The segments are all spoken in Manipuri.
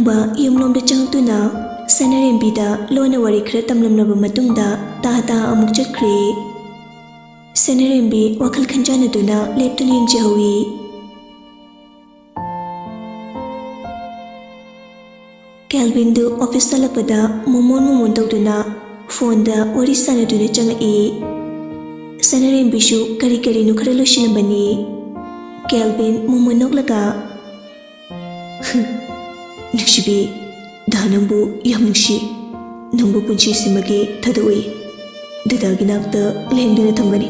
ꯅꯣꯡꯃ ꯌꯨꯝꯂꯣꯝꯗ ꯆꯪꯉꯛꯇꯨꯅ ꯁꯅꯔꯦꯝꯕꯤꯗ ꯂꯣꯟꯅ ꯋꯥꯔꯤ ꯈꯔ ꯇꯝꯂꯝꯂꯕ ꯃꯇꯨꯡꯗ ꯇꯥ ꯑꯃꯨꯛ ꯆꯠꯈ꯭ꯔꯦ꯫ ꯁꯅꯔꯦꯝꯕꯤ ꯋꯥꯈꯜ ꯈꯟꯖꯥꯟꯅꯗꯨꯅ ꯂꯦꯞꯇꯨꯅ ꯌꯦꯡꯖꯍꯧꯏ꯫ ꯀꯦꯜꯚꯤꯟꯗꯨ ꯑꯣꯐꯤꯁ ꯆꯠꯂꯛꯄꯗ ꯃꯣꯃꯣꯟ ꯇꯧꯗꯨꯅ ꯐꯣꯟꯗ ꯋꯥꯔꯤ ꯁꯥꯟꯅꯗꯨꯅ ꯆꯪꯉꯛꯏ꯫ ꯁꯅꯔꯦꯝꯕꯤꯁꯨ ꯀꯔꯤꯅꯣ ꯈꯔ ꯂꯣꯏꯁꯤꯜꯂꯝꯕꯅꯤ꯫ ꯀꯦꯜꯚꯤꯟ ꯃꯣꯃꯣꯟ ꯅꯣꯛꯂꯒ ꯅꯨꯡꯁꯤꯕꯤ, ꯗꯥ ꯅꯪꯕꯨ ꯌꯥꯝ ꯅꯨꯡꯁꯤ, ꯅꯪꯕꯨ ꯄꯨꯟꯁꯤꯁꯤꯃꯒꯤ ꯊꯥꯗꯣꯛꯏ, ꯗꯗꯥꯒꯤ ꯅꯥꯛꯇ ꯂꯦꯡꯗꯅ ꯊꯝꯒꯅꯤ,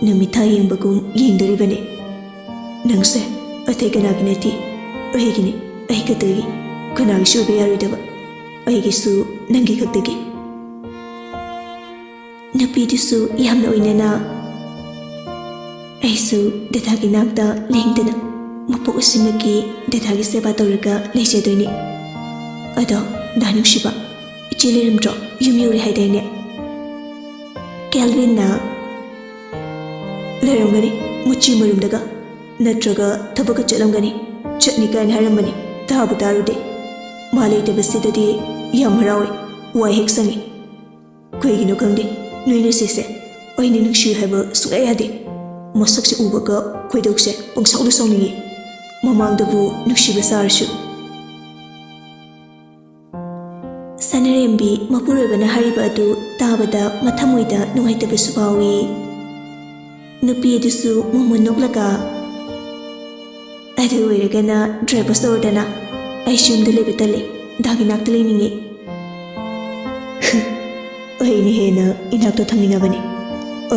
ꯅꯨꯃꯤꯠ ꯊꯥ ꯌꯦꯡꯕꯒꯨꯝ ꯌꯦꯡꯗꯣꯔꯤꯕꯅꯤ꯫ ꯅꯪꯁꯦ ꯑꯇꯩ ꯀꯅꯥꯒꯤ ꯅꯠꯇꯦ, ꯑꯩꯒꯤꯅꯤ, ꯑꯩ ꯈꯛꯇꯒꯤ, ꯀꯅꯥꯒꯤꯁꯨ ꯑꯣꯏꯕ ꯌꯥꯔꯣꯏꯗꯕ, ꯑꯩꯒꯤꯁꯨ ꯅꯪꯒꯤ ꯈꯛꯇꯒꯤ꯫ ꯅꯨꯄꯤꯗꯨꯁꯨ ꯌꯥꯝꯅ ꯑꯣꯏꯅꯅ ꯑꯩꯁꯨ ꯗꯗꯥꯒꯤ ꯅꯥꯛꯇ ꯂꯦꯡꯗꯅ ꯃꯄꯣꯛ ꯑꯁꯤꯃꯛꯀꯤ ꯗꯗꯥꯒꯤ ꯁꯦꯕꯥ ꯇꯧꯔꯒ ꯂꯩꯖꯗꯣꯏꯅꯤ꯫ ꯑꯗꯣ ꯗꯥ ꯅꯨꯡꯁꯤꯕ, ꯏꯆꯦ ꯂꯩꯔꯝꯗ꯭ꯔꯣ? ꯌꯨꯝ ꯌꯧꯔꯦ ꯍꯥꯏꯗꯥꯏꯅꯦ? ꯀꯦꯜꯚꯤꯟꯅ ꯂꯩꯔꯝꯒꯅꯤ ꯃꯨꯆꯤ ꯃꯔꯨꯝꯗꯒ, ꯅꯠꯇ꯭ꯔꯒ ꯊꯕꯛꯀ ꯆꯠꯂꯝꯒꯅꯤ, ꯆꯠꯅꯤ ꯀꯥꯏꯅ ꯍꯥꯏꯔꯝꯕꯅꯤ, ꯇꯥꯕꯨ ꯇꯥꯔꯨꯗꯦ꯫ ꯃꯥ ꯂꯩꯇꯕꯁꯤꯗꯗꯤ ꯌꯥꯝ ꯍꯔꯥꯎꯏ, ꯋꯥꯏ ꯍꯦꯛ ꯁꯪꯉꯤ꯫ ꯀꯩꯒꯤꯅꯣ ꯈꯪꯗꯦ, ꯅꯣꯏꯅ ꯁꯤꯁꯦ ꯑꯩꯅ ꯅꯨꯡꯁꯤ ꯍꯥꯏꯕ ꯁꯨꯡꯌꯥ ꯌꯥꯗꯦ꯫ ꯃꯁꯛꯁꯦ ꯎꯕꯒ ꯈꯣꯏꯗꯧꯁꯦ ꯄꯪꯁꯥꯎꯗ ꯁꯥꯎꯅꯤꯡꯉꯤ, ꯃꯃꯥꯡꯗꯕꯨ ꯅꯨꯡꯁꯤꯕ ꯁꯥꯔꯁꯨ꯫ ꯁꯅꯔꯦꯝꯕꯤ ꯃꯄꯨꯔꯣꯏꯕꯅ ꯍꯥꯏꯔꯤꯕ ꯑꯗꯨ ꯇꯥꯕꯗ ꯃꯊꯃꯣꯏꯗ ꯅꯨꯡꯉꯥꯏꯇꯕꯁꯨ ꯐꯥꯎꯏ꯫ ꯅꯨꯄꯤ ꯑꯗꯨꯁꯨ ꯃꯣꯃꯣꯟ ꯅꯣꯛꯂꯒ ꯑꯗꯨ ꯑꯣꯏꯔꯒꯅ ꯗ꯭ꯔꯥꯏꯚꯔꯁ ꯇꯧꯔꯗꯅ, ꯑꯩꯁꯨ ꯌꯨꯝꯗ ꯂꯩꯕ ꯇꯜꯂꯤ, ꯗꯥꯒꯤ ꯅꯥꯛꯇ ꯂꯩꯅꯤꯡꯉꯤ꯫ ꯑꯩꯅ ꯍꯦꯟꯅ ꯏꯅꯥꯛꯇ ꯊꯝꯅꯤꯡꯉꯕꯅꯤ,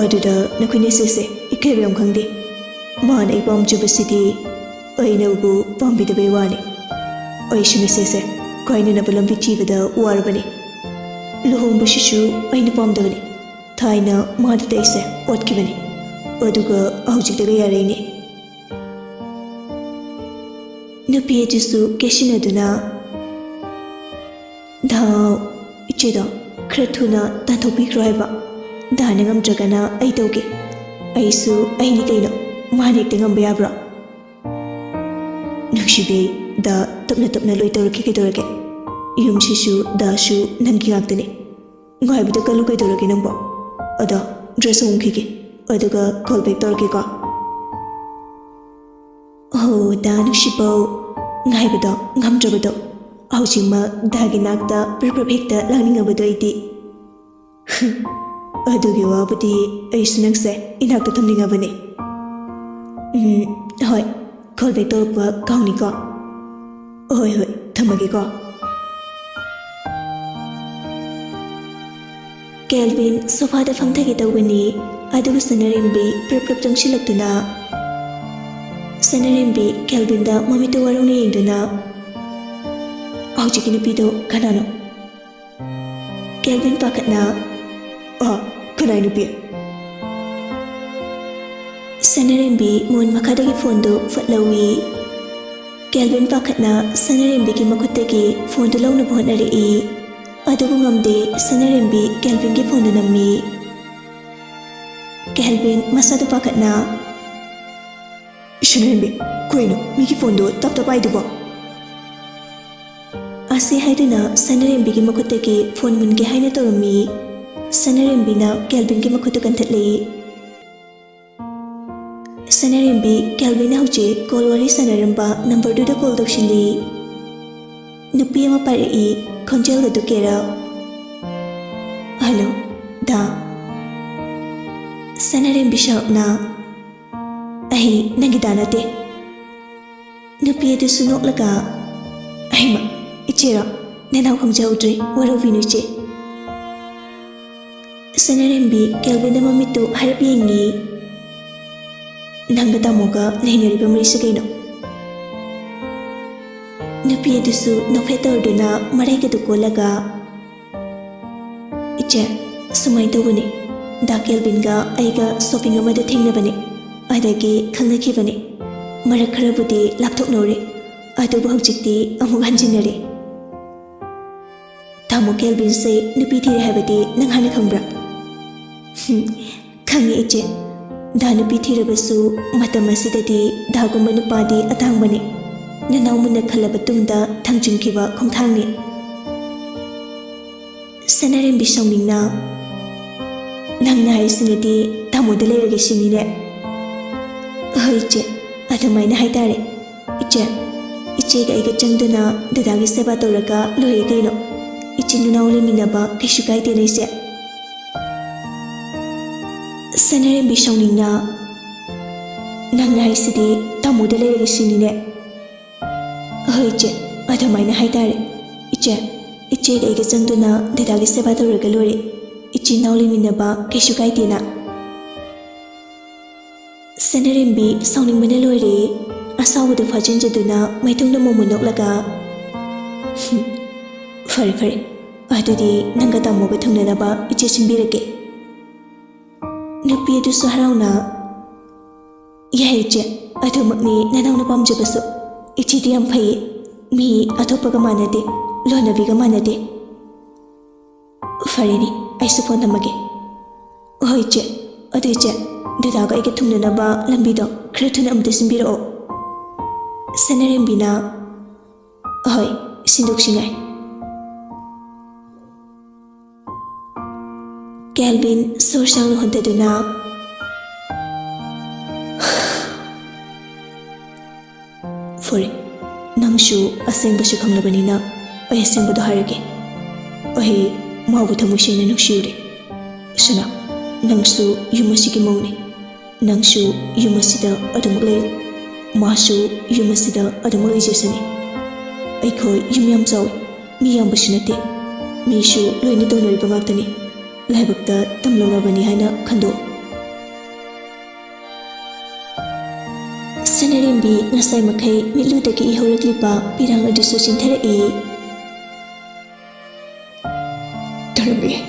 ꯑꯗꯨꯗ ꯅꯈꯣꯏꯅ ꯁꯤꯁꯦ ꯏꯀꯥꯏꯕ ꯌꯥꯝ ꯈꯪꯗꯦ꯫ ꯃꯥꯅ ꯑꯩ ꯄꯥꯝꯖꯕꯁꯤꯗꯤ ꯑꯩꯅꯕꯨ ꯄꯥꯝꯕꯤꯗꯕꯩ ꯋꯥꯅꯤ꯫ ꯑꯩꯁꯨ ꯅꯁꯦꯁꯦ ꯀꯥꯏꯅꯅꯕ ꯂꯝꯕꯤ ꯊꯤꯕꯗ ꯋꯥꯔꯕꯅꯤ꯫ ꯂꯨꯍꯣꯡꯕꯁꯤꯁꯨ ꯑꯩꯅ ꯄꯥꯝꯗꯕꯅꯤ, ꯊꯥꯏꯅ ꯃꯥꯗꯨꯗ ꯑꯩꯁꯦ ꯑꯣꯠꯈꯤꯕꯅꯤ, ꯑꯗꯨꯒ ꯍꯧꯖꯤꯛꯇꯒ ꯌꯥꯔꯛꯏꯅꯤ꯫ ꯅꯨꯄꯤ ꯑꯗꯨꯁꯨ ꯀꯦꯁꯤꯟꯅꯗꯨꯅ ꯗꯥꯎ, ꯏꯆꯦꯗꯣ ꯈꯔ ꯊꯨꯅ ꯇꯥꯟꯊꯣꯛꯄꯤꯈ꯭ꯔꯣ ꯍꯥꯏꯕ, ꯗꯥꯅ ꯉꯝꯗ꯭ꯔꯒꯅ ꯑꯩ ꯇꯧꯒꯦ, ꯑꯩꯁꯨ ꯑꯩꯅꯤ ꯀꯩꯅꯣ, ꯃꯥꯅ ꯍꯦꯛꯇ ꯉꯝꯕ ꯌꯥꯕ꯭ꯔꯣ? ꯅꯨꯡꯁꯤꯕꯤ, ꯗꯥ ꯇꯞꯅ ꯂꯣꯏ ꯇꯧꯔꯛꯀꯦ, ꯀꯩꯗꯧꯔꯒꯦ? ꯌꯨꯝꯁꯤꯁꯨ ꯗꯥꯁꯨ ꯅꯪꯒꯤ ꯉꯥꯛꯇꯅꯤ, ꯉꯥꯏꯕꯗ ꯀꯜꯂꯨ, ꯀꯩꯗꯧꯔꯒꯦ ꯅꯪꯕꯣ? ꯑꯗꯣ ꯗ꯭ꯔꯦꯁ ꯍꯣꯡꯈꯤꯒꯦ, ꯑꯗꯨꯒ ꯀꯣꯜ ꯕꯦꯛ ꯇꯧꯔꯛꯀꯦꯀꯣ꯫ ꯑꯣ ꯗꯥ ꯅꯨꯡꯁꯤꯕꯧ, ꯉꯥꯏꯕꯗꯣ ꯉꯝꯗ꯭ꯔꯕꯗꯣ, ꯍꯧꯖꯤꯛꯃꯛ ꯗꯥꯒꯤ ꯅꯥꯛꯇ ꯄ꯭ꯔꯞ ꯍꯦꯛꯇ ꯂꯥꯛꯅꯤꯡꯉꯕꯗꯣ ꯑꯩꯗꯤ꯫ ꯑꯗꯨꯒꯤ ꯋꯥꯕꯨꯗꯤ ꯑꯩꯁꯨ ꯅꯪꯁꯦ ꯏꯅꯥꯛꯇ ꯊꯝꯅꯤꯡꯉꯕꯅꯤ꯫ ꯍꯣꯏ, ꯀꯣꯜ ꯕꯦꯛ ꯇꯧꯔꯛꯄ ꯀꯥꯎꯅꯤꯀꯣ? ꯍꯣꯏ, ꯊꯝꯃꯒꯦꯀꯣ꯫ ꯀꯦꯜꯚꯤꯟ ꯁꯣꯐꯥꯗ ꯐꯝꯊꯒꯦ ꯇꯧꯕꯅꯤ, ꯑꯗꯨꯕꯨ ꯁꯅꯔꯦꯝꯕꯤ ꯄ꯭ꯔꯞ ꯆꯪꯁꯤꯜꯂꯛꯇꯨꯅ ꯁꯅꯔꯦꯝꯕꯤ ꯀꯦꯜꯚꯤꯟꯗ ꯃꯃꯤꯠꯇ ꯋꯥꯔꯧꯅ ꯌꯦꯡꯗꯨꯅ ꯍꯧꯖꯤꯛꯀꯤ ꯅꯨꯄꯤꯗꯣ ꯀꯅꯥꯅꯣ? ꯀꯦꯜꯚꯤꯟ ꯄꯥꯈꯠꯅ ꯀꯅꯥꯏ ꯅꯨꯄꯤ? ꯁꯅꯔꯦꯝꯕꯤ ꯃꯣꯟ ꯃꯈꯥꯗꯒꯤ ꯐꯣꯟꯗꯨ ꯐꯠꯂꯧꯏ꯫ ꯀꯦꯜꯚꯤꯟ ꯄꯥꯈꯠꯅ ꯁꯅꯔꯦꯝꯕꯤꯒꯤ ꯃꯈꯨꯠꯇꯒꯤ ꯐꯣꯟꯗꯨ ꯂꯧꯅꯕ ꯍꯣꯠꯅꯔꯛꯏ, ꯑꯗꯨꯕꯨ ꯉꯝꯗꯦ꯫ ꯁꯅꯔꯦꯝꯕꯤ ꯀꯦꯜꯚꯤꯟꯒꯤ ꯐꯣꯟꯗꯨ ꯅꯝꯃꯤ꯫ ꯀꯦꯜꯚꯤꯟ ꯃꯁꯥꯗꯨ ꯄꯥꯈꯠꯅ ꯁꯅꯔꯦꯝꯕꯤ, ꯀꯩꯅꯣ ꯃꯤꯒꯤ ꯐꯣꯟꯗꯣ ꯇꯞ ꯄꯥꯏꯗꯨꯕꯣ? ꯑꯁꯤ ꯍꯥꯏꯗꯨꯅ ꯁꯅꯔꯦꯝꯕꯤꯒꯤ ꯃꯈꯨꯠꯇꯒꯤ ꯐꯣꯟ ꯃꯨꯟꯒꯦ ꯍꯥꯏꯅ ꯇꯧꯔꯝꯃꯤ꯫ ꯁꯅꯔꯦꯝꯕꯤꯅ ꯀꯦꯜꯚꯤꯟꯒꯤ ꯃꯈꯨꯠꯇꯨ ꯀꯟꯊꯠꯂꯤ꯫ ꯁꯅꯔꯦꯝꯕꯤ ꯀꯦꯜꯚꯤꯟꯅ ꯍꯧꯖꯤꯛ ꯀꯣꯜ ꯋꯥꯔꯤ ꯁꯥꯟꯅꯔꯝꯕ ꯅꯝꯕꯔꯗꯨꯗ ꯀꯣꯜ ꯇꯧꯁꯤꯜꯂꯤ꯫ ꯅꯨꯄꯤ ꯑꯃ ꯄꯥꯏꯔꯛꯏ, ꯈꯣꯟꯖꯦꯜ ꯑꯗꯨ ꯀꯦꯔ꯫ ꯍꯜꯂꯣ ꯗꯥ? ꯁꯅꯔꯦꯝꯕꯤ ꯁꯥꯎꯅ ꯑꯩ ꯅꯪꯒꯤ ꯗꯥ ꯅꯠꯇꯦ꯫ ꯅꯨꯄꯤ ꯑꯗꯨꯁꯨ ꯅꯣꯛꯂꯒ ꯑꯩꯃ, ꯏꯆꯦꯔꯣ? ꯅꯅꯥꯎ ꯈꯪꯖꯍꯧꯗ꯭ꯔꯦ, ꯋꯥꯔꯧꯕꯤꯅꯨ ꯏꯆꯦ꯫ ꯁꯅꯔꯦꯝꯕꯤ ꯀꯦꯜꯚꯤꯟꯗ ꯃꯃꯤꯠꯇꯨ ꯍꯥꯏꯔꯞ ꯌꯦꯡꯉꯤ꯫ ꯅꯪꯒ ꯇꯥꯃꯣꯒ ꯂꯩꯅꯔꯤꯕ ꯃꯔꯤꯁꯦ ꯀꯩꯅꯣ? ꯅꯨꯄꯤ ꯑꯗꯨꯁꯨ ꯅꯣꯛꯐꯦꯠ ꯇꯧꯔꯗꯨꯅ ꯃꯔꯩꯒꯗꯨ ꯀꯣꯜꯂꯒ ꯏꯆꯦ, ꯁꯨꯃꯥꯏꯅ ꯇꯧꯕꯅꯤ, ꯗꯥ ꯀꯦꯜꯚꯤꯟꯒ ꯑꯩꯒ ꯁꯣꯞꯄꯤꯡ ꯑꯃꯗ ꯊꯦꯡꯅꯕꯅꯤ, ꯑꯗꯒꯤ ꯈꯪꯅꯈꯤꯕꯅꯤ, ꯃꯔꯛ ꯈꯔꯕꯨꯗꯤ ꯂꯥꯞꯊꯣꯛꯅꯧꯔꯦ, ꯑꯗꯨꯕꯨ ꯍꯧꯖꯤꯛꯇꯤ ꯑꯃꯨꯛ ꯍꯟꯖꯤꯟꯅꯔꯦ꯫ ꯇꯥꯃꯣ ꯀꯦꯜꯚꯤꯟꯁꯦ ꯅꯨꯄꯤ ꯊꯤꯔꯦ ꯍꯥꯏꯕꯗꯤ ꯅꯪ ꯍꯥꯟꯅ ꯈꯪꯕ꯭ꯔꯥ? ꯈꯪꯉꯦ ꯏꯆꯦ, ꯗꯥ ꯅꯨꯄꯤ ꯊꯤꯔꯕꯁꯨ ꯃꯇꯝ ꯑꯁꯤꯗꯗꯤ ꯗꯥꯒꯨꯝꯕ ꯅꯨꯄꯥꯗꯤ ꯑꯇꯥꯡꯕꯅꯤ, ꯅꯅꯥꯎ ꯃꯨꯟꯅ ꯈꯜꯂꯕ ꯇꯨꯡꯗ ꯊꯥꯡꯖꯤꯟꯈꯤꯕ ꯈꯣꯡꯊꯥꯡꯅꯤ꯫ ꯁꯅꯥꯔꯦꯝꯕꯤ ꯁꯥꯎꯅꯤꯡꯅ ꯅꯪꯅ ꯍꯥꯏꯔꯤꯁꯤꯅꯗꯤ ꯇꯥꯃꯣꯗ ꯂꯩꯔꯒꯦ ꯁꯤꯅꯤꯅꯦ? ꯍꯣꯏ ꯏꯆꯦ, ꯑꯗꯨꯃꯥꯏꯅ ꯍꯥꯏꯇꯥꯔꯦ꯫ ꯏꯆꯦꯒ ꯑꯩꯒ ꯆꯪꯗꯨꯅ ꯗꯗꯥꯒꯤ ꯁꯦꯕꯥ ꯇꯧꯔꯒ ꯂꯣꯏꯔꯦ ꯀꯩꯅꯣ꯫ ꯏꯆꯤꯟ ꯏꯅꯥꯎ ꯂꯩꯃꯤꯟꯅꯕ ꯀꯩꯁꯨ ꯀꯥꯏꯗꯦꯅ ꯏꯆꯦ꯫ ꯁꯅꯥꯔꯦꯝꯕꯤ ꯁꯥꯎꯅꯤꯡꯅ ꯅꯪꯅ ꯍꯥꯏꯁꯤꯗꯤ ꯇꯥꯃꯣꯗ ꯂꯩꯔꯒꯦ ꯁꯤꯅꯤꯅꯦ? ꯍꯣꯏ ꯏꯆꯦ, ꯑꯗꯨꯃꯥꯏꯅ ꯍꯥꯏꯇꯥꯔꯦ꯫ ꯏꯆꯦꯒ ꯑꯩꯒ ꯆꯪꯗꯨꯅ ꯗꯗꯥꯒꯤ ꯁꯦꯕꯥ ꯇꯧꯔꯒ ꯂꯣꯏꯔꯦ꯫ ꯏꯆꯤꯟ ꯏꯅꯥꯎ ꯂꯩꯃꯤꯟꯅꯕ ꯀꯩꯁꯨ ꯀꯥꯏꯗꯦꯅ꯫ ꯁꯅꯥꯔꯦꯝꯕꯤ ꯁꯥꯎꯅꯤꯡꯕꯅ ꯂꯣꯏꯔꯦ꯫ ꯑꯁꯥꯎꯕꯗꯨ ꯐꯥꯖꯤꯟꯖꯗꯨꯅ ꯃꯩꯊꯨꯡꯗ ꯃꯣꯃꯣ ꯅꯣꯛꯂꯒ ꯐꯔꯦ, ꯑꯗꯨꯗꯤ ꯅꯪꯒ ꯇꯥꯃꯣꯒ ꯊꯨꯡꯅꯅꯕ ꯏꯆꯦ ꯁꯤꯟꯕꯤꯔꯒꯦ꯫ ꯅꯨꯄꯤ ꯑꯗꯨꯁꯨ ꯍꯔꯥꯎꯅ ꯌꯥꯏ ꯏꯆꯦ, ꯑꯗꯨꯃꯛꯅꯤ ꯅꯅꯥꯎꯅ ꯄꯥꯝꯖꯕꯁꯨ꯫ ꯏꯆꯦꯗꯤ ꯌꯥꯝ ꯐꯩꯌꯦ, ꯃꯤ ꯑꯇꯣꯞꯄꯒ ꯃꯥꯟꯅꯗꯦ, ꯂꯣꯟꯅꯕꯤꯒ ꯃꯥꯟꯅꯗꯦ꯫ ꯐꯔꯦꯅꯤ, ꯑꯩꯁꯨ ꯐꯣꯟ ꯊꯝꯃꯒꯦ꯫ ꯍꯣꯏ ꯏꯆꯦ, ꯑꯗꯨ ꯏꯆꯦ, ꯗꯗꯥꯒ ꯑꯩꯒ ꯊꯨꯡꯅꯅꯕ ꯂꯝꯕꯤꯗꯣ ꯈꯔ ꯊꯨꯅ ꯑꯃꯨꯛꯇ ꯁꯤꯟꯕꯤꯔꯛꯑꯣ꯫ ꯁꯅꯥꯔꯦꯝꯕꯤꯅ ꯍꯣꯏ, ꯁꯤꯟꯗꯣꯛꯁꯤꯉꯥꯏ꯫ ꯀꯦꯜꯚꯤꯟ ꯁꯣꯔ ꯁꯥꯡꯅ ꯍꯣꯟꯊꯗꯨꯅ ꯐꯔꯦ, ꯅꯪꯁꯨ ꯑꯁꯦꯡꯕꯁꯨ ꯈꯪꯂꯕꯅꯤꯅ ꯑꯩ ꯑꯁꯦꯡꯕꯗꯣ ꯍꯥꯏꯔꯒꯦ꯫ ꯑꯩ ꯃꯥꯕꯨ ꯊꯃꯣꯏ ꯁꯦꯡꯅ ꯅꯨꯡꯁꯤꯔꯨꯔꯦ꯫ ꯁꯅꯥ, ꯅꯪꯁꯨ ꯌꯨꯝ ꯑꯁꯤꯒꯤ ꯃꯧꯅꯤ꯫ ꯅꯪꯁꯨ ꯌꯨꯝ ꯑꯁꯤꯗ ꯑꯗꯨꯃꯛ ꯂꯩꯌꯨ, ꯃꯥꯁꯨ ꯌꯨꯝ ꯑꯁꯤꯗ ꯑꯗꯨꯃꯛ ꯂꯩꯖꯁꯅꯤ꯫ ꯑꯩꯈꯣꯏ ꯌꯨꯝ ꯌꯥꯝ ꯆꯥꯎꯏ, ꯃꯤ ꯌꯥꯝꯕꯁꯨ ꯅꯠꯇꯦ, ꯃꯤꯁꯨ ꯂꯣꯏꯅ ꯇꯧꯅꯔꯤꯕ ꯉꯥꯛꯇꯅꯤ꯫ ꯂꯥꯏꯕꯛꯇ ꯇꯝꯂꯛꯂꯕꯅꯤ ꯍꯥꯏꯅ ꯈꯟꯗꯣꯛꯎ꯫ ꯁꯅꯥꯔꯦꯝꯕꯤ ꯉꯁꯥꯏ ꯃꯈꯩ ꯃꯤꯠꯂꯨꯗꯒꯤ ꯏꯍꯧꯔꯛꯂꯤꯕ ꯄꯤꯔꯥꯡ ꯑꯗꯨꯁꯨ ꯆꯤꯟꯊꯔꯛꯏ꯫ ꯇꯧꯔꯝꯕ ꯌꯥꯏ,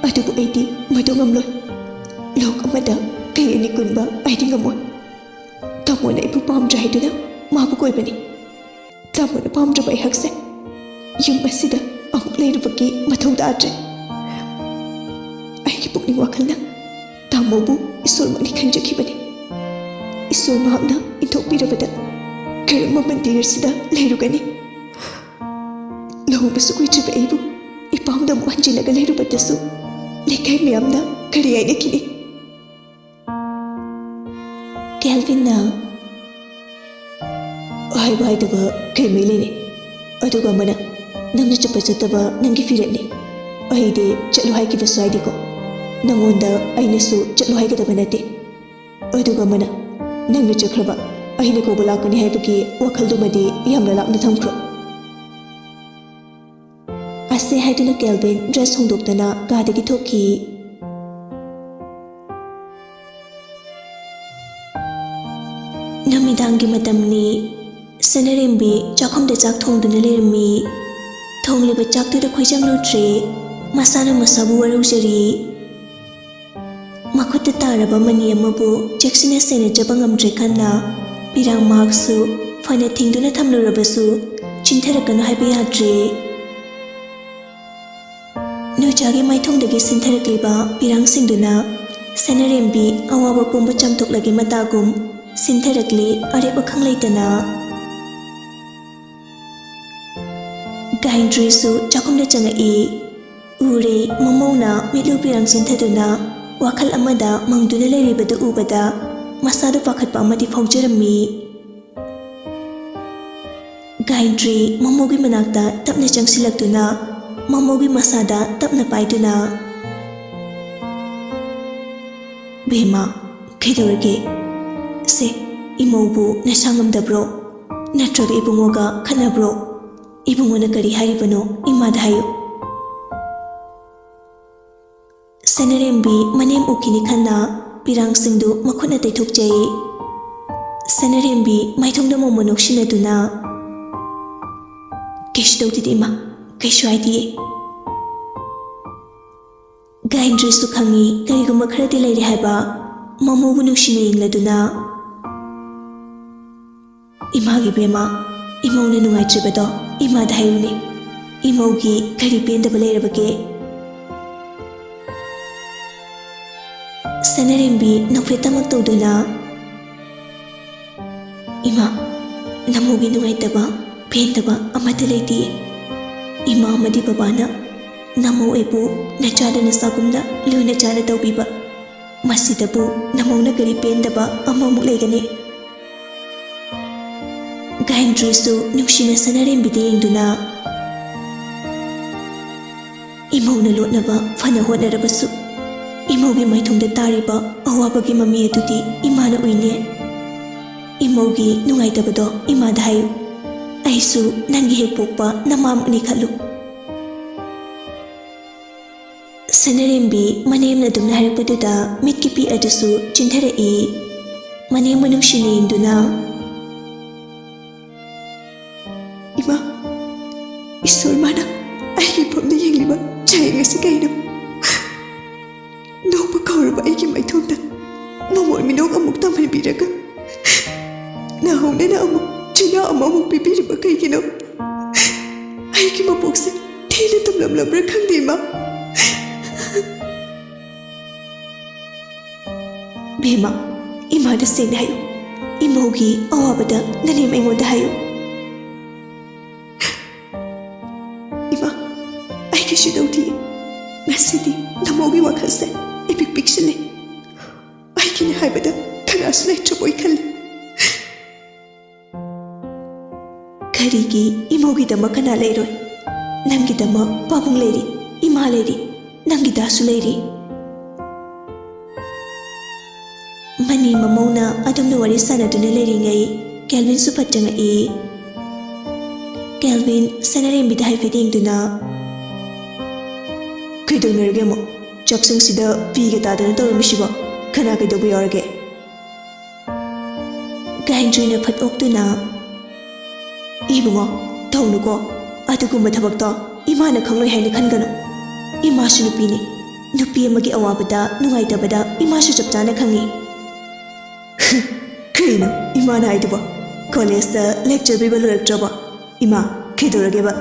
ꯑꯗꯨꯕꯨ ꯑꯩꯗꯤ ꯃꯗꯨ ꯉꯝꯂꯣꯏ꯫ ꯂꯣꯛ ꯑꯃꯗ ꯀꯩ ꯑꯅꯤ ꯀꯨꯟꯕ ꯑꯩꯗꯤ ꯉꯝꯃꯣꯏ꯫ ꯇꯥꯃꯣꯅ ꯑꯩꯕꯨ ꯄꯥꯝꯗ꯭ꯔꯦ ꯍꯥꯏꯗꯨꯅ ꯃꯥꯕꯨ ꯀꯣꯏꯕꯅꯤ꯫ ꯇꯥꯃꯣꯅ ꯄꯥꯝꯗ꯭ꯔꯕ ꯑꯩꯍꯥꯛꯁꯦ ꯌꯨꯝ ꯑꯁꯤꯗ ꯑꯃꯨꯛ ꯂꯩꯔꯨꯕꯒꯤ ꯃꯊꯧ ꯇꯥꯗ꯭ꯔꯦ꯫ ꯑꯩꯒꯤ ꯄꯨꯛꯅꯤꯡ ꯋꯥꯈꯜꯅ ꯇꯥꯃꯣꯕꯨ ꯏꯁꯣꯔꯃꯛꯅꯤ ꯈꯟꯖꯈꯤꯕꯅꯤ꯫ ꯏꯁꯣꯔ ꯃꯍꯥꯛꯅ ꯏꯟꯊꯣꯛꯄꯤꯔꯕꯗ ꯀꯔꯝꯕ ꯃꯟꯗꯤꯔ ꯑꯁꯤꯗ ꯂꯩꯔꯨꯒꯅꯤ? ꯂꯨꯍꯣꯡꯕꯁꯨ ꯀꯨꯏꯗ꯭ꯔꯤꯕ ꯑꯩꯕꯨ ꯏꯄꯥꯝꯗ ꯑꯃꯨꯛ ꯍꯟꯖꯤꯜꯂꯒ ꯂꯩꯔꯨꯕꯗꯁꯨ ꯂꯩꯀꯥꯏ ꯃꯌꯥꯝꯅ ꯀꯔꯤ ꯍꯥꯏꯅꯈꯤꯅꯤ? ꯀꯦꯜꯚꯤꯟꯅ ꯍꯥꯏꯕ ꯍꯥꯏꯗꯕ ꯀꯔꯤꯃꯩ ꯂꯩꯅꯤ? ꯑꯗꯨꯒ ꯑꯃꯅ ꯅꯪꯅ ꯆꯠꯇꯕ ꯅꯪꯒꯤ ꯐꯤꯔꯦꯞꯅꯤ꯫ ꯑꯩꯗꯤ ꯆꯠꯂꯨ ꯍꯥꯏꯈꯤꯕꯁꯨ ꯍꯥꯏꯗꯦꯀꯣ꯫ ꯅꯪꯉꯣꯟꯗ ꯑꯩꯅꯁꯨ ꯆꯠꯂꯨ ꯍꯥꯏꯒꯗꯕ ꯅꯠꯇꯦ꯫ ꯑꯗꯨꯒ ꯑꯃꯅ ꯅꯪꯅ ꯆꯠꯈ꯭ꯔꯕ ꯑꯩꯅ ꯀꯧꯕ ꯂꯥꯛꯀꯅꯤ ꯍꯥꯏꯕꯒꯤ ꯋꯥꯈꯜꯗꯨꯃꯗꯤ ꯌꯥꯝꯅ ꯂꯥꯞꯅ ꯊꯝꯈ꯭ꯔꯣ꯫ ꯑꯁꯦ ꯍꯥꯏꯗꯨꯅ ꯀꯦꯜꯚꯤꯟ ꯗ꯭ꯔꯦꯁ ꯍꯣꯡꯗꯣꯛꯇꯅ ꯀꯥꯗꯒꯤ ꯊꯣꯛꯈꯤ꯫ ꯅꯨꯃꯤꯗꯥꯡꯒꯤ ꯃꯇꯝꯅꯤ꯫ ꯁꯅꯥꯔꯦꯝꯕꯤ ꯆꯥꯛꯈꯨꯝꯗ ꯆꯥꯛ ꯊꯣꯡꯗꯨꯅ ꯂꯩꯔꯝꯃꯤ꯫ ꯊꯣꯡꯂꯤꯕ ꯆꯥꯛꯇꯨꯗ ꯈꯣꯏꯖꯪ ꯂꯨꯗ꯭ꯔꯦ, ꯃꯁꯥꯅ ꯃꯁꯥꯕꯨ ꯋꯥꯔꯧꯖꯔꯤ꯫ ꯃꯈꯨꯠꯇ ꯇꯥꯔꯕ ꯃꯅꯤ ꯑꯃꯕꯨ ꯆꯦꯛꯁꯤꯟꯅ ꯁꯦꯟꯅꯖꯕ ꯉꯝꯗ꯭ꯔꯦ ꯈꯟꯅ ꯄꯤꯔꯥꯡ ꯃꯍꯥꯛꯁꯨ ꯐꯅ ꯊꯤꯡꯗꯨꯅ ꯊꯝꯂꯨꯔꯕꯁꯨ ꯆꯤꯟꯊꯔꯛꯀꯅꯨ ꯍꯥꯏꯕ ꯌꯥꯗ꯭ꯔꯦ꯫ ꯅꯣꯏꯆꯥꯒꯤ ꯃꯥꯏꯊꯣꯡꯗꯒꯤ ꯁꯤꯟꯊꯔꯛꯂꯤꯕ ꯄꯤꯔꯥꯡꯁꯤꯡꯗꯨꯅ ꯁꯅꯥꯔꯦꯝꯕꯤ ꯑꯋꯥꯕ ꯄꯨꯝꯕ ꯆꯥꯝꯊꯣꯛꯂꯒꯦ ꯃꯇꯥꯒꯨꯝ ꯁꯤꯟꯊꯔꯛꯂꯤ ꯑꯔꯦꯞ ꯑꯈꯪ ꯂꯩꯇꯅ꯫ ꯒꯥꯏꯟꯗ꯭ꯔꯤꯁꯨ ꯆꯥꯛꯈꯨꯝꯗ ꯆꯪꯉꯛꯏ꯫ ꯎꯔꯦ ꯃꯃꯧꯅ ꯃꯤꯠꯂꯨ ꯄꯤꯔꯥꯡ ꯆꯤꯟꯊꯗꯨꯅ ꯋꯥꯈꯜ ꯑꯃꯗ ꯃꯪꯗꯨꯅ ꯂꯩꯔꯤꯕꯗꯨ ꯎꯕꯗ ꯃꯁꯥꯗꯨ ꯄꯥꯈꯠꯄ ꯑꯃꯗꯤ ꯐꯥꯎꯖꯔꯝꯃꯤ꯫ ꯒꯥꯏꯟꯗ꯭ꯔꯤ ꯃꯃꯧꯒꯤ ꯃꯅꯥꯛꯇ ꯇꯞꯅ ꯆꯪꯁꯤꯜꯂꯛꯇꯨꯅ ꯃꯃꯧꯒꯤ ꯃꯁꯥꯗ ꯇꯞꯅ ꯄꯥꯏꯗꯨꯅ ꯕꯦꯝꯃ, ꯀꯩꯗꯧꯔꯒꯦ? ꯁꯦ, ꯏꯃꯧꯕꯨ ꯅꯁꯥ ꯉꯝꯗꯕ꯭ꯔꯣ? ꯅꯠꯇ꯭ꯔꯒ ꯏꯕꯨꯡꯉꯣꯒ ꯈꯠꯅꯕ꯭ꯔꯣ? ꯏꯕꯨꯡꯉꯣꯅ ꯀꯔꯤ ꯍꯥꯏꯔꯤꯕꯅꯣ ꯏꯃꯥꯗ ꯍꯥꯏꯌꯨ꯫ ꯁꯅꯥꯔꯦꯝꯕꯤ ꯃꯅꯦꯝ ꯎꯈꯤꯅꯤ ꯈꯟꯅ ꯄꯤꯔꯥꯡꯁꯤꯡꯗꯨ ꯃꯈꯨꯠꯅ ꯇꯩꯊꯣꯛꯆꯩ꯫ ꯁꯅꯥꯔꯦꯝꯕꯤ ꯃꯥꯏꯊꯣꯡꯗ ꯃꯣꯃꯣ ꯅꯣꯛꯁꯤꯟꯅꯗꯨꯅ ꯀꯩꯁꯨ ꯇꯧꯗꯦꯗ ꯏꯃꯥ, ꯀꯩꯁꯨ ꯍꯥꯏꯗꯤꯌꯦ꯫ ꯒꯥꯏꯟꯗ꯭ꯔꯤꯁꯨ ꯈꯪꯉꯤ ꯀꯔꯤꯒꯨꯝꯕ ꯈꯔꯗꯤ ꯂꯩꯔꯦ ꯍꯥꯏꯕ꯫ ꯃꯃꯧꯕꯨ ꯅꯨꯡꯁꯤꯅ ꯌꯦꯡꯂꯗꯨꯅ ꯏꯃꯥꯒꯤ ꯕꯦꯝꯃ, ꯏꯃꯧꯅ ꯅꯨꯡꯉꯥꯏꯇ꯭ꯔꯤꯕꯗꯣ ꯏꯃꯥꯗ ꯍꯥꯏꯌꯨꯅꯦ꯫ ꯏꯃꯧꯒꯤ ꯀꯔꯤ ꯄꯦꯟꯗꯕ ꯂꯩꯔꯕꯒꯦ? ꯁꯅꯥꯔꯦꯝꯕꯤ ꯅꯣꯛꯐꯦꯠꯇꯃꯛ ꯇꯧꯗꯨꯅ ꯏꯃꯥ, ꯅꯃꯧ ꯏꯃꯧꯒꯤ ꯅꯨꯡꯉꯥꯏꯇꯕ ꯄꯦꯟꯗꯕ ꯑꯃꯠꯇ ꯂꯩꯇꯦ꯫ ꯏꯃꯥ ꯑꯃꯗꯤ ꯕꯕꯥꯅ ꯅꯃꯧ ꯑꯩꯕꯨ ꯅꯆꯥꯗ ꯅꯆꯥꯒꯨꯝꯅ ꯂꯨꯅ ꯆꯥꯅ ꯇꯧꯕꯤꯕ, ꯃꯁꯤꯗꯕꯨ ꯅꯃꯧꯅ ꯀꯔꯤ ꯄꯦꯟꯗꯕ ꯑꯃꯃꯨꯛ ꯂꯩꯒꯅꯤ? ꯒꯥꯌꯟꯇ꯭ꯔꯤꯁꯨ ꯅꯨꯡꯁꯤꯅ ꯁꯅꯥꯔꯦꯝꯕꯤꯗ ꯌꯦꯡꯗꯨꯅ ꯏꯃꯧꯅ ꯂꯣꯠꯅꯕ ꯐꯅ ꯍꯣꯠꯅꯔꯕꯁꯨ ꯏꯃꯧꯒꯤ ꯃꯥꯏꯊꯣꯡꯗ ꯇꯥꯔꯤꯕ ꯑꯋꯥꯕꯒꯤ ꯃꯃꯤ ꯑꯗꯨꯗꯤ ꯏꯃꯥꯅ ꯎꯏꯅꯦ꯫ ꯏꯃꯧꯒꯤ ꯅꯨꯡꯉꯥꯏꯇꯕꯗꯣ ꯏꯃꯥꯗ ꯍꯥꯏꯌꯨ, ꯑꯩꯁꯨ ꯅꯪꯒꯤ ꯍꯦꯛ ꯄꯣꯛꯄ ꯅꯃꯥꯃꯛꯅꯤ ꯈꯜꯂꯨ꯫ ꯁꯅꯥꯔꯦꯝꯕꯤ ꯃꯅꯦꯝꯅ ꯑꯗꯨꯝꯅ ꯍꯥꯏꯔꯛꯄꯗꯨꯗ ꯃꯤꯠꯀꯤ ꯄꯤ ꯑꯗꯨꯁꯨ ꯆꯤꯟꯊꯔꯛꯏ꯫ ꯃꯅꯦꯝꯕꯨ ꯅꯨꯡꯁꯤꯅ ꯌꯦꯡꯗꯨꯅ, ꯏꯃꯥ, ꯏꯁꯣꯔ ꯃꯥꯅ ꯑꯩꯒꯤ ꯐꯝꯗ ꯌꯦꯡꯂꯤꯕ ꯆꯌꯦꯡ ꯑꯁꯤ ꯀꯩꯅꯣ? ꯅꯣꯛꯄ ꯀꯧꯔꯕ ꯑꯩꯒꯤ ꯃꯥꯏꯊꯣꯡꯗ ꯃꯃꯣꯟ ꯃꯤꯅꯣꯛ ꯑꯃꯨꯛ ꯇꯝꯍꯟꯕꯤꯔꯒ ꯅꯍꯧꯅꯅ ꯑꯃꯨꯛ ꯆꯤꯟꯖꯥꯎ ꯑꯃꯃꯨꯛ ꯄꯤꯕꯤꯔꯤꯕ ꯀꯩꯒꯤꯅꯣ? ꯑꯩꯒꯤ ꯃꯄꯣꯛꯁꯦ ꯊꯤꯅ ꯇꯝꯂꯝꯂꯕ꯭ꯔꯥ ꯈꯪꯗꯦ ꯏꯃꯥ꯫ ꯕꯦꯝꯃ, ꯏꯃꯥꯗ ꯁꯦꯡꯅ ꯍꯥꯏꯌꯨ, ꯏꯃꯧꯒꯤ ꯑꯋꯥꯕꯗ ꯅꯅꯦꯝ ꯑꯩꯉꯣꯟꯗ ꯍꯥꯏꯌꯨ꯫ ꯏꯃꯥ, ꯑꯩ ꯀꯩꯁꯨ ꯇꯧꯗꯤꯌꯦ꯫ ꯉꯁꯤꯗꯤ ꯅꯃꯧꯒꯤ ꯋꯥꯈꯜꯁꯦ ꯏꯄꯤꯛ ꯄꯤꯛꯁꯤꯜꯂꯦ꯫ ꯑꯩꯒꯤꯅ ꯍꯥꯏꯕꯗ ꯀꯅꯥꯁꯨ ꯂꯩꯇ꯭ꯔꯕꯣꯏ ꯈꯜꯂꯤ꯫ ꯀꯔꯤꯒꯤ ꯏꯃꯧꯒꯤꯗꯃꯛ ꯀꯅꯥ ꯂꯩꯔꯣꯏ? ꯅꯪꯒꯤꯗꯃꯛ ꯄꯥꯕꯨꯡ ꯂꯩꯔꯤ, ꯏꯃꯥ ꯂꯩꯔꯤ, ꯅꯪꯒꯤ ꯗꯥꯁꯨ ꯂꯩꯔꯤ꯫ ꯃꯅꯤ ꯃꯃꯧꯅ ꯑꯗꯨꯝꯅ ꯋꯥꯔꯤ ꯁꯥꯟꯅꯗꯨꯅ ꯂꯩꯔꯤꯉꯩ ꯀꯦꯜꯚꯤꯟꯁꯨ ꯐꯠ ꯆꯪꯉꯛꯏ꯫ ꯀꯦꯜꯚꯤꯟ ꯁꯅꯥꯔꯦꯝꯕꯤꯗ ꯍꯥꯏꯐꯦꯠ ꯌꯦꯡꯗꯨꯅ, ꯀꯩꯗꯧꯅꯔꯒꯦ ꯑꯃꯨꯛ? ꯆꯥꯛꯁꯪꯁꯤꯗ ꯄꯤꯒ ꯇꯥꯗꯅ ꯇꯧꯔꯝꯃꯤꯁꯤꯕꯣ ꯀꯅꯥ ꯀꯩꯗꯧꯕ ꯌꯥꯎꯔꯒꯦ? ꯒꯥꯌꯟꯇ꯭ꯔꯤꯅ ꯐꯠ ꯑꯣꯛꯇꯨꯅ, ꯏꯕꯨꯡꯉꯣ, ꯇꯧꯅꯨꯀꯣ ꯑꯗꯨꯒꯨꯝꯕ ꯊꯕꯛꯇꯣ, ꯏꯃꯥꯅ ꯈꯪꯂꯣꯏ ꯍꯥꯏꯅ ꯈꯟꯒꯅꯨ꯫ ꯏꯃꯥꯁꯨ ꯅꯨꯄꯤꯅꯤ, ꯅꯨꯄꯤ ꯑꯃꯒꯤ ꯑꯋꯥꯕꯗ ꯅꯨꯡꯉꯥꯏꯇꯕꯗ ꯏꯃꯥꯁꯨ ꯆꯞ ꯆꯥꯅ ꯈꯪꯉꯤ꯫ ꯀꯩꯅꯣ ꯏꯃꯥꯅ ꯍꯥꯏꯗꯨꯕꯣ? ꯀꯣꯂꯦꯖꯇ ꯂꯦꯛꯆꯔ ꯄꯤꯕ ꯂꯣꯏꯔꯛꯇ꯭ꯔꯕꯣ? ꯏꯃꯥ, ꯀꯩꯗꯧꯔꯒꯦꯕ?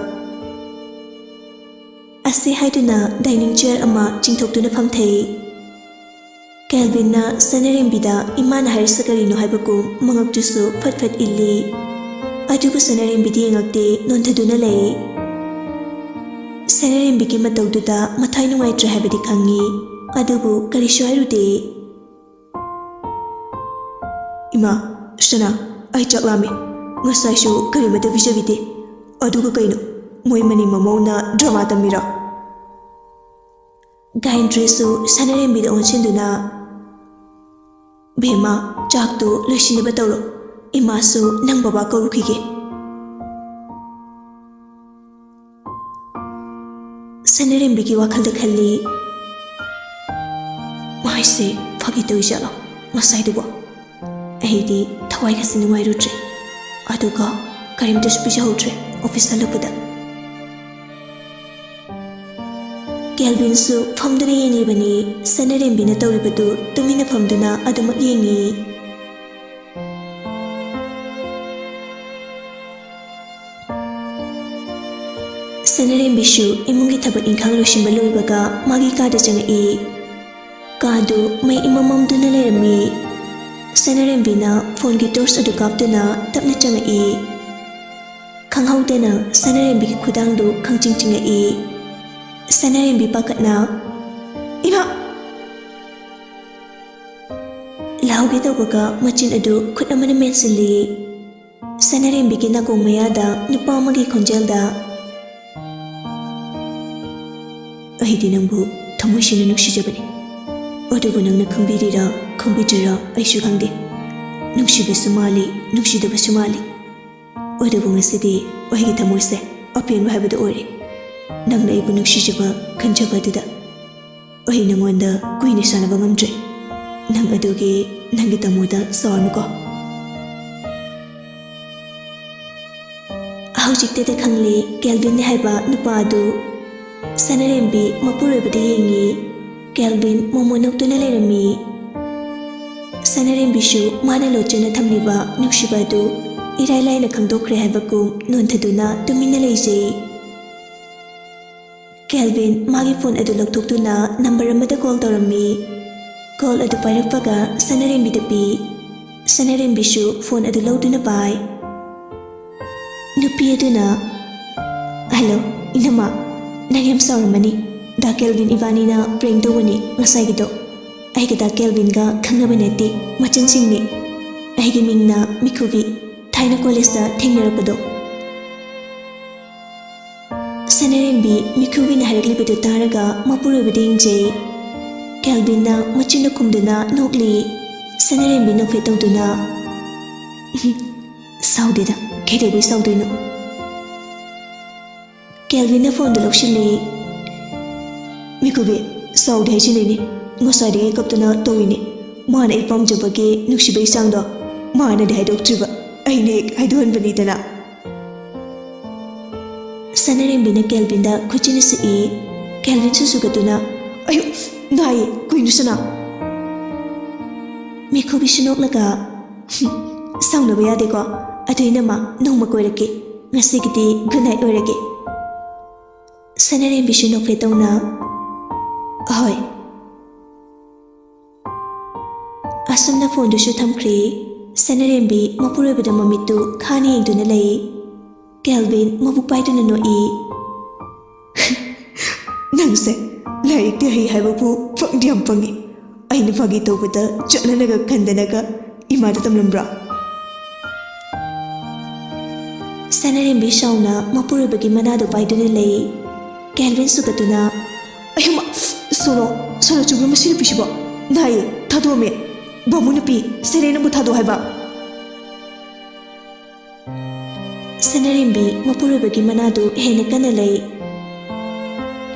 ꯑꯁꯤ ꯍꯥꯏꯗꯨꯅ ꯗꯥꯏꯅꯤꯡ ꯆꯤꯌꯔ ꯑꯃ ꯆꯤꯡꯊꯣꯛꯇꯨꯅ ꯐꯝꯊꯩ꯫ ꯀꯦꯜꯚꯤꯟꯅ ꯁꯅꯥꯔꯦꯝꯕꯤꯗ ꯏꯃꯥꯅ ꯍꯥꯏꯔꯤꯁꯦ ꯀꯔꯤꯅꯣ ꯍꯥꯏꯕꯒꯨꯝ ꯃꯉꯛꯇꯨꯁꯨ ꯐꯠ ꯐꯠ ꯏꯜꯂꯤ꯫ ꯑꯗꯨꯕꯨ ꯁꯅꯥꯔꯦꯝꯕꯤꯗꯤ ꯌꯦꯡꯉꯛꯇꯦ, ꯅꯣꯟꯊꯗꯨꯅ ꯂꯩ꯫ ꯁꯅꯥꯔꯦꯝꯕꯤꯒꯤ ꯃꯇꯧꯗꯨꯗ ꯃꯊ꯭ꯋꯥꯏ ꯅꯨꯡꯉꯥꯏꯇ꯭ꯔꯦ ꯍꯥꯏꯕꯗꯤ ꯈꯪꯉꯤ, ꯑꯗꯨꯕꯨ ꯀꯔꯤꯁꯨ ꯍꯥꯏꯔꯨꯗꯦ꯫ ꯏꯃꯥ, ꯁꯅꯥ, ꯑꯩ ꯆꯥꯛ ꯂꯥꯝꯃꯤ, ꯉꯁꯥꯏꯁꯨ ꯀꯔꯤꯃꯠꯇ ꯄꯤꯖꯕꯤꯗꯦ꯫ ꯑꯗꯨꯒ ꯀꯩꯅꯣ, ꯃꯣꯏ ꯃꯅꯤ ꯃꯃꯧꯅ ꯗ꯭ꯔꯃꯥ ꯇꯝꯃꯤꯔꯣ? ꯒꯥꯌꯟꯇ꯭ꯔꯤꯁꯨ ꯁꯅꯥꯔꯦꯝꯕꯤꯗ ꯑꯣꯟꯁꯤꯟꯗꯨꯅ, ꯕꯦꯝꯃ, ꯆꯥꯛꯇꯨ ꯂꯣꯏꯁꯤꯟꯅꯕ ꯇꯧꯔꯣ, ꯏꯃꯥꯁꯨ ꯅꯪ ꯕꯕꯥ ꯀꯧꯔꯨꯈꯤꯒꯦ꯫ ꯁꯅꯥꯔꯦꯝꯕꯤꯒꯤ ꯋꯥꯈꯜꯗ ꯈꯜꯂꯤ, ꯃꯥꯏꯁꯦ ꯐꯥꯒꯤ ꯇꯧꯏꯖꯥꯠꯂꯣ ꯉꯁꯥꯏꯗꯨꯕꯣ? ꯑꯩꯗꯤ ꯊꯋꯥꯏꯒꯁꯦ ꯅꯨꯡꯉꯥꯏꯔꯨꯗ꯭ꯔꯦ, ꯑꯗꯨꯒ ꯀꯔꯤꯝꯇꯁꯨ ꯄꯤꯖꯍꯧꯗ꯭ꯔꯦ ꯑꯣꯐꯤꯁ ꯍꯜꯂꯛꯄꯗ꯫ ꯀꯦꯜꯚꯤꯟꯁꯨ ꯐꯝꯗꯨꯅ ꯌꯦꯡꯂꯤꯕꯅꯤ꯫ ꯁꯅꯥꯔꯦꯝꯕꯤꯅ ꯇꯧꯔꯤꯕꯗꯨ ꯇꯨꯃꯤꯟꯅ ꯐꯝꯗꯨꯅ ꯑꯗꯨꯃꯛ ꯌꯦꯡꯉꯤ꯫ ꯁꯅꯥꯔꯦꯝꯕꯤꯁꯨ ꯏꯃꯨꯡꯒꯤ ꯊꯕꯛ ꯏꯪꯈꯥꯡ ꯂꯣꯏꯁꯤꯟꯕ ꯂꯣꯏꯕꯒ ꯃꯥꯒꯤ ꯀꯥꯗ ꯆꯪꯉꯛꯏ꯫ ꯀꯥꯗꯨ ꯃꯩ ꯏꯃꯝꯃꯝꯗꯨꯅ ꯂꯩꯔꯝꯃꯤ꯫ ꯁꯅꯥꯔꯦꯝꯕꯤꯅ ꯐꯣꯟꯒꯤ ꯇꯣꯔꯆ ꯑꯗꯨ ꯀꯥꯞꯇꯨꯅ ꯇꯞꯅ ꯆꯪꯉꯛꯏ꯫ ꯈꯪꯍꯧꯗꯅ ꯁꯅꯥꯔꯦꯝꯕꯤꯒꯤ ꯈꯨꯗꯥꯡꯗꯨ ꯈꯪꯆꯤꯡ ꯆꯤꯡꯉꯛꯏ꯫ ꯁꯅꯥꯔꯦꯝꯕꯤ ꯄꯥꯈꯠꯅ, ꯏꯃꯥ! ꯂꯥꯎꯒꯦ ꯇꯧꯕꯒ ꯃꯆꯤꯟ ꯑꯗꯨ ꯈꯨꯠ ꯑꯃꯅ ꯃꯦꯟꯁꯤꯜꯂꯤ꯫ ꯁꯅꯥꯔꯦꯝꯕꯤꯒꯤ ꯅꯥꯀꯣꯡ ꯃꯌꯥꯗ ꯅꯨꯄꯥ ꯑꯃꯒꯤ ꯈꯣꯟꯖꯦꯜꯗ, ꯑꯩꯗꯤ ꯅꯪꯕꯨ ꯊꯃꯣꯏ ꯁꯦꯡꯅ ꯅꯨꯡꯁꯤꯖꯕꯅꯤ, ꯑꯗꯨꯕꯨ ꯅꯪꯅ ꯈꯪꯕꯤꯔꯤꯔꯥ ꯈꯪꯕꯤꯗ꯭ꯔꯤꯔꯥ ꯑꯩꯁꯨ ꯈꯪꯗꯦ꯫ ꯅꯨꯡꯁꯤꯕꯁꯨ ꯃꯥꯜꯂꯤ, ꯅꯨꯡꯁꯤꯗꯕꯁꯨ ꯃꯥꯜꯂꯤ, ꯑꯗꯨꯕꯨ ꯉꯁꯤꯗꯤ ꯑꯩꯒꯤ ꯊꯃꯣꯏꯁꯦ ꯑꯄꯦꯟꯕ ꯍꯥꯏꯕꯗꯨ ꯑꯣꯏꯔꯦ꯫ ꯅꯪꯅ ꯑꯩꯕꯨ ꯅꯨꯡꯁꯤꯖꯕ ꯈꯟꯖꯕ ꯑꯗꯨꯗ ꯑꯩ ꯅꯉꯣꯟꯗ ꯀꯨꯏꯅ ꯁꯥꯟꯅꯕ ꯉꯝꯗ꯭ꯔꯦ꯫ ꯅꯪ ꯑꯗꯨꯒꯤ ꯅꯪꯒꯤ ꯇꯥꯃꯣꯗ ꯁꯥꯎꯔꯅꯨꯀꯣ꯫ ꯍꯧꯖꯤꯛꯇꯗ ꯈꯪꯂꯦ ꯀꯦꯜꯚꯤꯟꯅꯤ ꯍꯥꯏꯕ ꯅꯨꯄꯥ ꯑꯗꯨ꯫ ꯁꯅꯥꯔꯦꯝꯕꯤ ꯃꯄꯨꯔꯣꯏꯕꯗ ꯌꯦꯡꯉꯤ꯫ ꯀꯦꯜꯚꯤꯟ ꯃꯣꯃꯣꯟ ꯅꯣꯛꯇꯨꯅ ꯂꯩꯔꯝꯃꯤ꯫ ꯁꯅꯥꯔꯦꯝꯕꯤꯁꯨ ꯃꯥꯅ ꯂꯣꯠꯆꯅ ꯊꯝꯂꯤꯕ ꯅꯨꯡꯁꯤꯕ ꯑꯗꯨ ꯏꯔꯥꯏ ꯂꯥꯏꯅ ꯈꯪꯗꯣꯛꯈ꯭ꯔꯦ ꯍꯥꯏꯕꯒꯨꯝ ꯅꯣꯟꯊꯗꯨꯅ ꯇꯨꯃꯤꯟꯅ ꯂꯩꯖꯩ꯫ ꯀꯦꯜꯚꯤꯟ ꯃꯥꯒꯤ ꯐꯣꯟ ꯑꯗꯨ ꯂꯧꯊꯣꯛꯇꯨꯅ ꯅꯝꯕꯔ ꯑꯃꯗ ꯀꯣꯜ ꯇꯧꯔꯝꯃꯤ꯫ ꯀꯣꯜ ꯑꯗꯨ ꯄꯥꯏꯔꯛꯄꯒ ꯁꯅꯥꯔꯦꯝꯕꯤꯗ ꯄꯤ꯫ ꯁꯅꯥꯔꯦꯝꯕꯤꯁꯨ ꯐꯣꯟ ꯑꯗꯨ ꯂꯧꯗꯨꯅ ꯄꯥꯏ꯫ nupi aduna hello inama nang yam sauramani da Kelvin Ivani na prank tawani ngasai gido ai ga da Kelvin ga khangaba neti machan sing ni ai gi mingna Mikhubi thaina college da thengnarapado Sanarembi Mikhubi na harakli bedu taraga mapuru beding jay Kelvin na machina kumduna nokli Sanarembi na fetawduna saudida kaidewi saudoino Kelvin na phone da lokshili Mikhubi saudi haijinini ngosari kaptuna towini mana ipam jabage nukshibai sangdo mana de haidoktriba aine haidon banidana Sanarembi na Kelvin da khuchini si Kelvin susugatuna ayo nai kuinusana Mikhubi shinok laga sauna bayade ko aduina ma nongma koirake ngasigidi good night oirage Sanarembi shinok fetawna ahoy asumna phone du shu thamkhri Sanarembi mapurobada mamitu khani engduna lei Kelvin mabuk paiduna no nangse laik de hai haibapu phangdiam pangi aina phagi tobada chalanaga khandanaga imada tamlambra Sanarembi shauna mapurobagi manadu paiduna lei Kelvin sugatuna ayuma sono chubra masiri pishiba nai thadome bamuna pi serena bu thado haiba Sanarembi mapurobagi manadu hena kana lei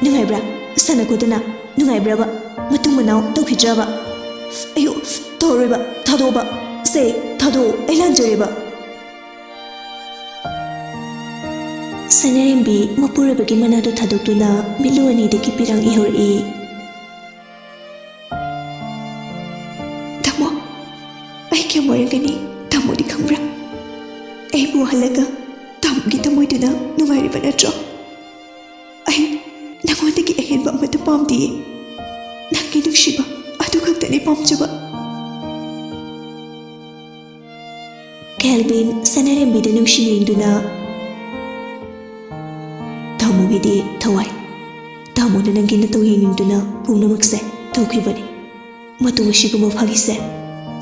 nungaibra sana kodana nungaibra ba matung manau tawhidraba ayo toroba thadoba se thado elanjoreba Sanarembi mapurobagi manadu thadokuna miluani de kipirang ihori Tamo ai kya moyagani tamo di khambra ai bu halaga tamgi tamoiduna numairi banatro ai nangondagi ahenba amata pamdi nangi nukshiba adu khaktani pamjaba Kelvin Sanarembi da nungshina induna Tamogidi thawai Tamoda nangi na tawhininduna pumnamakse tawkribani matung asiguma phagise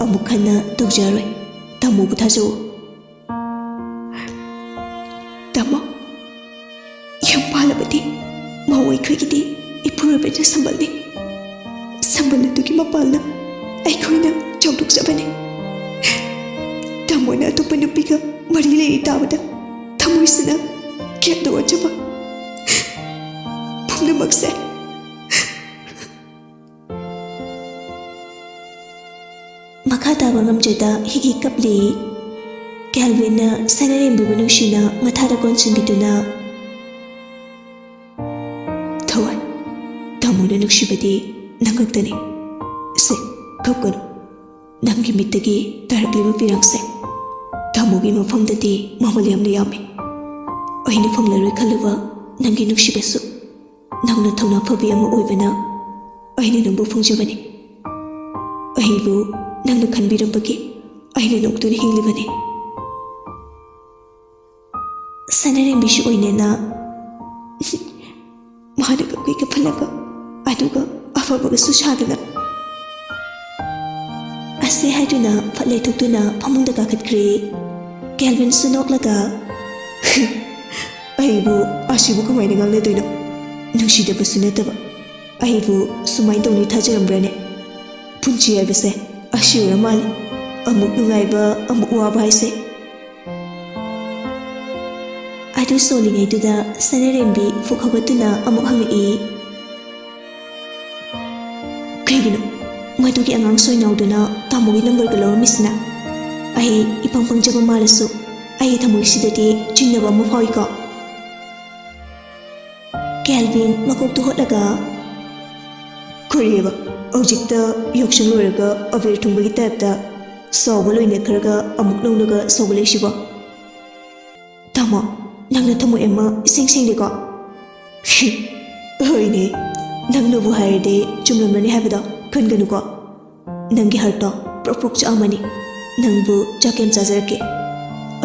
amuk khanna tawjaroi tamobu thajawo Tamo yam palabati mawai khogidi ipurobeda sambalni sambalatuki mapalna aikhoina chawduk sabani Tamona atopa nupiga mari lei tabada tamoisina kyado wajaba pumnamakse Makata bangamjada higi kapli Kelvin na Sanarembi nushina mathada konsinbiduna Thawai tamona nukshibadi nangaktani se kapkanu nangi mittagi tarakliba pirangse tamogi mafamdadi mamal yamna yami aina famlaroi khalaba nangi nukshibasu nangna thawna phabi ama oibana aina nangbu fungjabani aibu nangna khanbirambagi aina noktuna hinglibani Sanarembi shu oinena mahanaga kuika phalaga aduga afabaga sushadana ase haiduna phatle thukduna phamungda kakhatkre Kelvin sunoklaga aibu asibu kamaina ngangledoino nungsidaba sunataba aibu sumai tawni thajarambrane punchi haibase asiura mali amuk nungaiba amuk waba haise adu solingaituda Sanarembi fukhagatuna amuk hangai kaigino madugi angang soinauduna tamogi number ga lawamisna ai ipangpangjaba malasu ai thamoisidati chinnaba ma phawiko Kelvin makoktu hotlaga kuriba objecta yokshan loraga avir thungbagi typeta sawba loina kharaga amuk lawnaga sawbalesiba tamo nangna thamo ema iseng seng deko hoine nangna bu hairde chumlamrani habada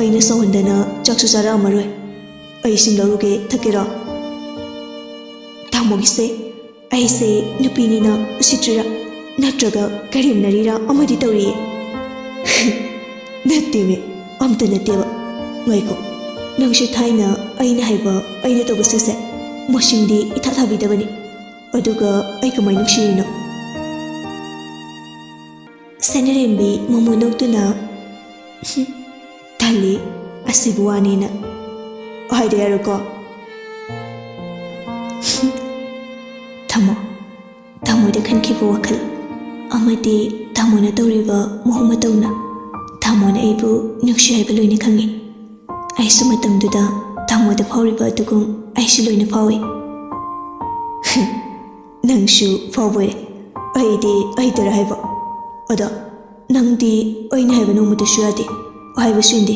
ꯑꯩꯅ ꯁꯧꯍꯟꯗꯅ ꯆꯥꯛꯁꯨ ꯆꯥꯔꯛꯑꯝꯃꯔꯣꯏ ꯑꯩ ꯏꯁꯤꯡ ꯂꯧꯔꯨꯒꯦ ꯊꯛꯀꯦꯔꯣ ꯇꯥꯃꯣꯒꯤꯁꯦ ꯑꯩꯁꯦ ꯅꯨꯄꯤꯅꯤꯅ ꯎꯁꯤꯠꯇ꯭ꯔꯤꯔꯥ ꯅꯠꯇ꯭ꯔꯒ ꯀꯔꯦꯝꯅꯔꯤꯔꯥ ꯑꯃꯗꯤ ꯇꯧꯔꯤꯌꯦ ꯅꯠꯇꯦꯃꯦ ꯑꯝꯇ ꯅꯠꯇꯦꯕ ꯉꯥꯏꯈꯣ ꯅꯪꯁꯨ ꯊꯥꯏꯅ ꯑꯩꯅ ꯍꯥꯏꯕ ꯑꯩꯅ ꯇꯧꯕꯁꯤꯡꯁꯦ ꯃꯁꯤꯡꯗꯤ ꯏꯊꯥ ꯊꯥꯕꯤꯗꯕꯅꯤ ꯑꯗꯨꯒ ꯑꯩ ꯀꯃꯥꯏꯅ ꯅꯨꯡꯁꯤꯔꯤꯅꯣ ꯁꯅꯔꯦꯝꯕꯤ ꯃꯣꯃꯣ ꯅꯣꯛꯇꯨꯅ ꯇꯜꯂꯤ ꯑꯁꯤꯕꯨ ꯋꯥꯅꯦꯅ ꯍꯥꯏꯗ ꯌꯥꯔꯣꯀꯣ ꯊꯃꯣꯏꯗ ꯈꯟꯈꯤꯕ ꯋꯥꯈꯜ ꯑꯃꯗꯤ ꯊꯃꯣꯅ ꯇꯧꯔꯤꯕ ꯃꯑꯣꯡ ꯃꯇꯧꯅ ꯊꯃꯣꯅ ꯑꯩꯕꯨ ꯅꯨꯡꯁꯤ ꯍꯥꯏꯕ ꯂꯣꯏꯅ ꯈꯪꯉꯤ ꯑꯩꯁꯨ ꯃꯇꯝꯗꯨꯗ ꯊꯃꯣꯗ ꯐꯥꯎꯔꯤꯕ ꯑꯗꯨꯒꯨꯝ ꯑꯩꯁꯨ ꯂꯣꯏꯅ ꯐꯥꯎꯏ ꯅꯪꯁꯨ ꯐꯥꯎꯕꯣꯏꯔꯦ ꯑꯩꯗꯤ ꯑꯩꯇꯔ ꯍꯥꯏꯕ ꯑꯗꯣ ꯅꯪꯗꯤ ꯑꯩꯅ ꯍꯥꯏꯕ ꯅꯣꯡꯃꯇꯁꯨ ꯌꯥꯗꯦ ꯍꯥꯏꯕꯁꯨ ꯏꯟꯗꯦ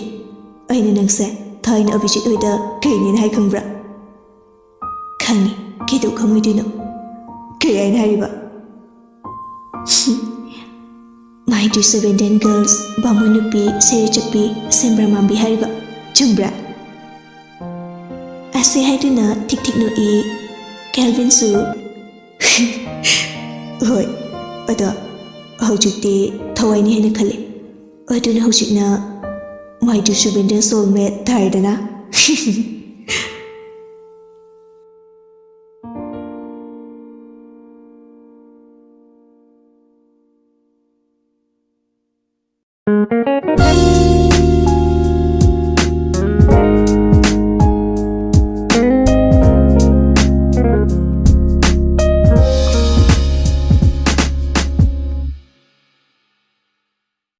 ꯑꯩꯅ ꯅꯪꯁꯦ ꯊꯥꯏꯅ ꯑꯕꯤꯖꯤꯠ ꯍꯣꯏꯗ ꯀꯩꯅꯦꯅ ꯍꯥꯏ ꯈꯪꯕ꯭ꯔꯥ ꯈꯪꯉꯤ ꯀꯩꯗꯧ ꯈꯪꯉꯣꯏꯗꯣꯏꯅꯣ ꯀꯩ ꯍꯥꯏꯅ ꯍꯥꯏꯔꯤꯕ My Disobedient Girls ꯕꯥꯃꯣꯟ ꯅꯨꯄꯤ ꯁꯦꯔꯤ ꯆꯠꯄꯤ ꯁꯦꯝꯕ꯭ꯔꯥ ꯃꯥꯟꯕꯤ ꯍꯥꯏꯔꯤꯕ ꯆꯨꯝꯕ꯭ꯔꯥ ꯑꯁꯤ ꯍꯥꯏꯗꯨꯅ ꯊꯤꯛ ꯊꯤꯛ ꯅꯣꯛꯏ ꯀꯦꯜꯚꯤꯟꯁꯨ ꯍꯣꯏ ꯑꯗꯣ ꯍꯧꯖꯤꯛꯇꯤ ꯊꯋꯥꯏꯅꯤ ꯍꯥꯏꯅ ꯈꯜꯂꯤ ꯑꯗꯨꯅ ꯍꯧꯖꯤꯛꯅ My Disobedient Soulmate ꯊꯥꯔꯦꯗꯅ